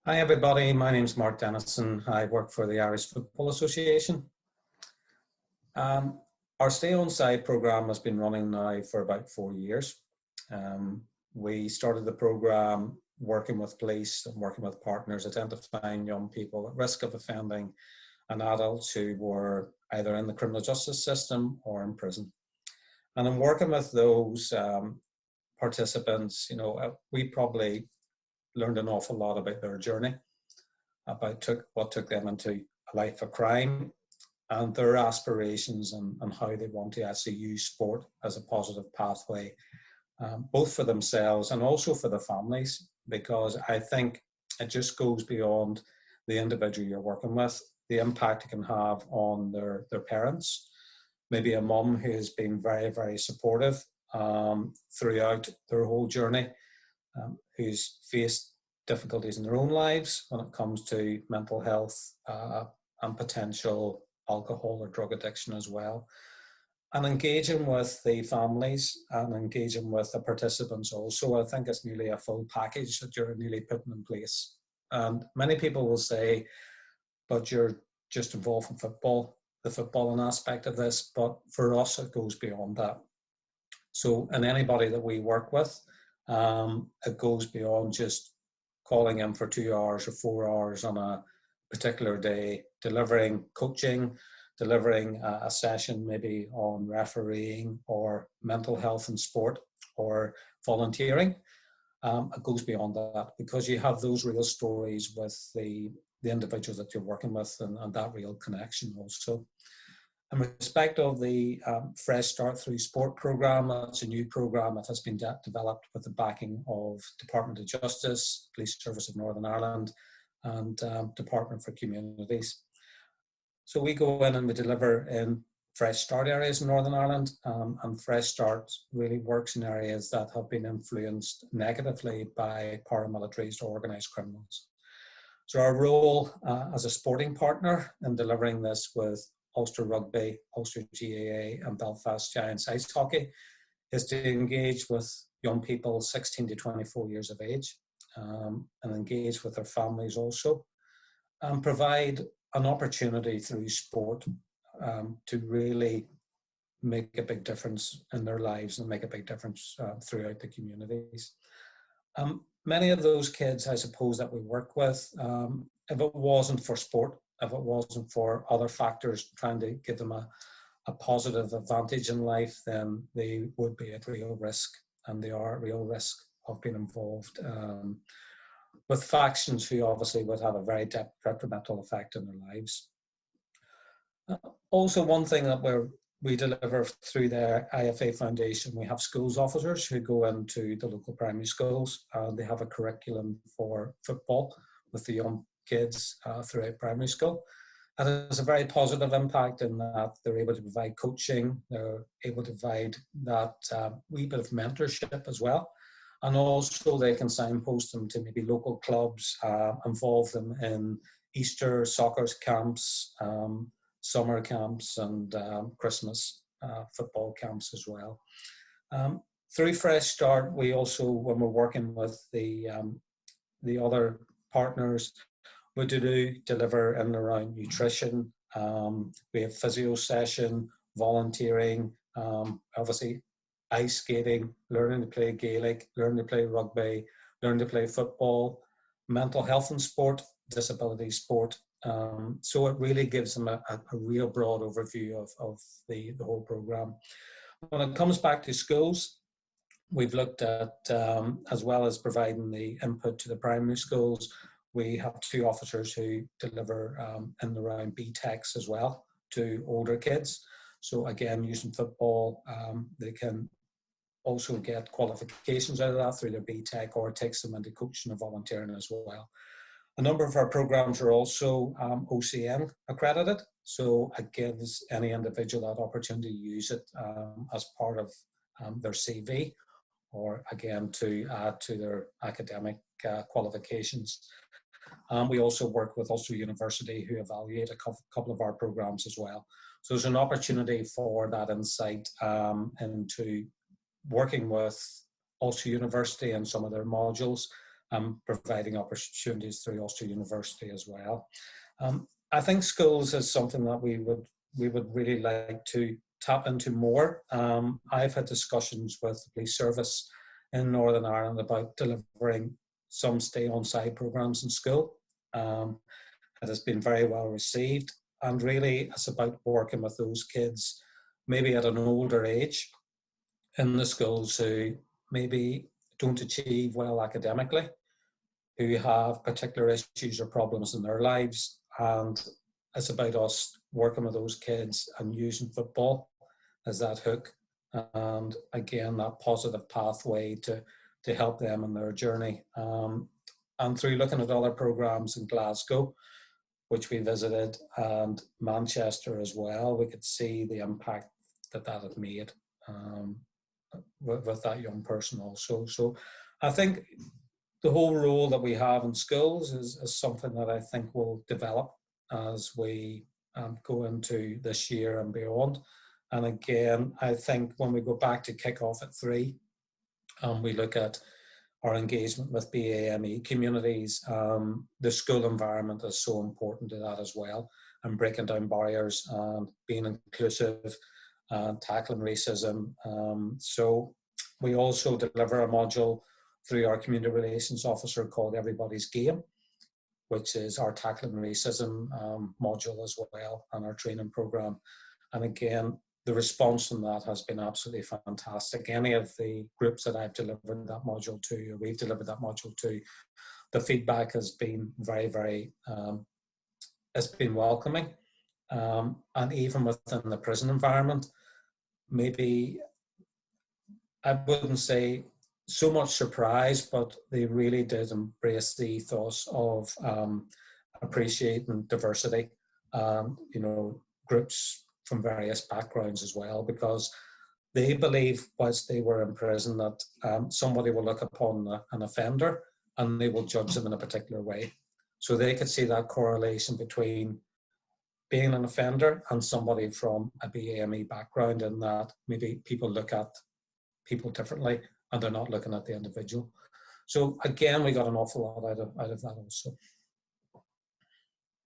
Hi everybody, my name's Mark Dennison. I work for the Irish Football Association. Um, our Stay Onside programme has been running now for about 4 years. We started the programme working with police and working with partners, identifying young people at risk of offending and adults who were either in the criminal justice system or in prison. And in working with those participants, we probably learned an awful lot about their journey, about what took them into a life of crime and their aspirations and how they want to actually use sport as a positive pathway, both for themselves and also for the families, because I think it just goes beyond the individual you're working with, the impact it can have on their parents. Maybe a mum who has been very, very supportive throughout their whole journey, who's faced difficulties in their own lives when it comes to mental health and potential alcohol or drug addiction as well. And engaging with the families and engaging with the participants also, I think it's nearly a full package that you're nearly putting in place. And many people will say, but you're just involved in football, the footballing aspect of this, but for us it goes beyond that. So in anybody that we work with, it goes beyond just calling in for 2 hours or 4 hours on a particular day, delivering coaching, delivering a session maybe on refereeing or mental health and sport or volunteering. It goes beyond that because you have those real stories with the individuals that you're working with and that real connection also. In respect of the Fresh Start Through Sport programme, that's a new programme that has been developed with the backing of Department of Justice, Police Service of Northern Ireland, and Department for Communities. So we go in and we deliver in Fresh Start areas in Northern Ireland, and Fresh Start really works in areas that have been influenced negatively by paramilitaries or organised criminals. So our role as a sporting partner in delivering this with Ulster Rugby, Ulster GAA and Belfast Giants Ice Hockey is to engage with young people 16 to 24 years of age and engage with their families also and provide an opportunity through sport to really make a big difference in their lives and make a big difference throughout the communities. Many of those kids, I suppose, that we work with, if it wasn't for sport, if it wasn't for other factors trying to give them a positive advantage in life, then they would be at real risk, and they are at real risk of being involved with factions who obviously would have a very detrimental effect on their lives. Also, one thing that we deliver through the IFA Foundation, we have schools officers who go into the local primary schools. They have a curriculum for football with the young kids throughout primary school. And it's a very positive impact in that they're able to provide coaching, they're able to provide that wee bit of mentorship as well. And also they can signpost them to maybe local clubs, involve them in Easter soccer camps, summer camps and Christmas football camps as well. Through Fresh Start, we also, when we're working with the other partners, we do deliver in and around nutrition. We have physio session, volunteering, obviously ice skating, learning to play Gaelic, learning to play rugby, learning to play football, mental health and sport, disability sport. So it really gives them a real broad overview of the whole programme. When it comes back to schools, we've looked at, as well as providing the input to the primary schools, we have 2 officers who deliver in and around BTECs as well to older kids. So again, using football, they can also get qualifications out of that through their BTEC, or it takes them into coaching and volunteering as well. A number of our programs are also OCN accredited, so it gives any individual that opportunity to use it as part of their CV, or again to add to their academic qualifications. We also work with Ulster University, who evaluate a couple of our programs as well. So there's an opportunity for that insight into working with Ulster University and some of their modules, providing opportunities through Ulster University as well. I think schools is something that we would really like to tap into more. I've had discussions with the police service in Northern Ireland about delivering some stay on side programs in school. It has been very well received, and really it's about working with those kids maybe at an older age in the schools who maybe don't achieve well academically, who have particular issues or problems in their lives. And it's about us working with those kids and using football as that hook. And again, that positive pathway to help them in their journey. And through looking at other programs in Glasgow, which we visited, and Manchester as well, we could see the impact that had made with that young person also. So I think the whole role that we have in schools is something that I think will develop as we go into this year and beyond. And again, I think when we go back to kick off at 3, we look at our engagement with BAME communities, the school environment is so important to that as well, and breaking down barriers and being inclusive and tackling racism. So we also deliver a module through our community relations officer called Everybody's Game, which is our tackling racism module as well, and our training program. And again, the response on that has been absolutely fantastic. Any of the groups that I've delivered that module to, or we've delivered that module to, the feedback has been very, very, it's been welcoming. And even within the prison environment, maybe I wouldn't say so much surprise, but they really did embrace the ethos of appreciating diversity, you know, groups from various backgrounds as well, because they believe, whilst they were in prison, that somebody will look upon an offender and they will judge them in a particular way. So they could see that correlation between being an offender and somebody from a BAME background, and that maybe people look at people differently and they're not looking at the individual. So again, we got an awful lot out of that also.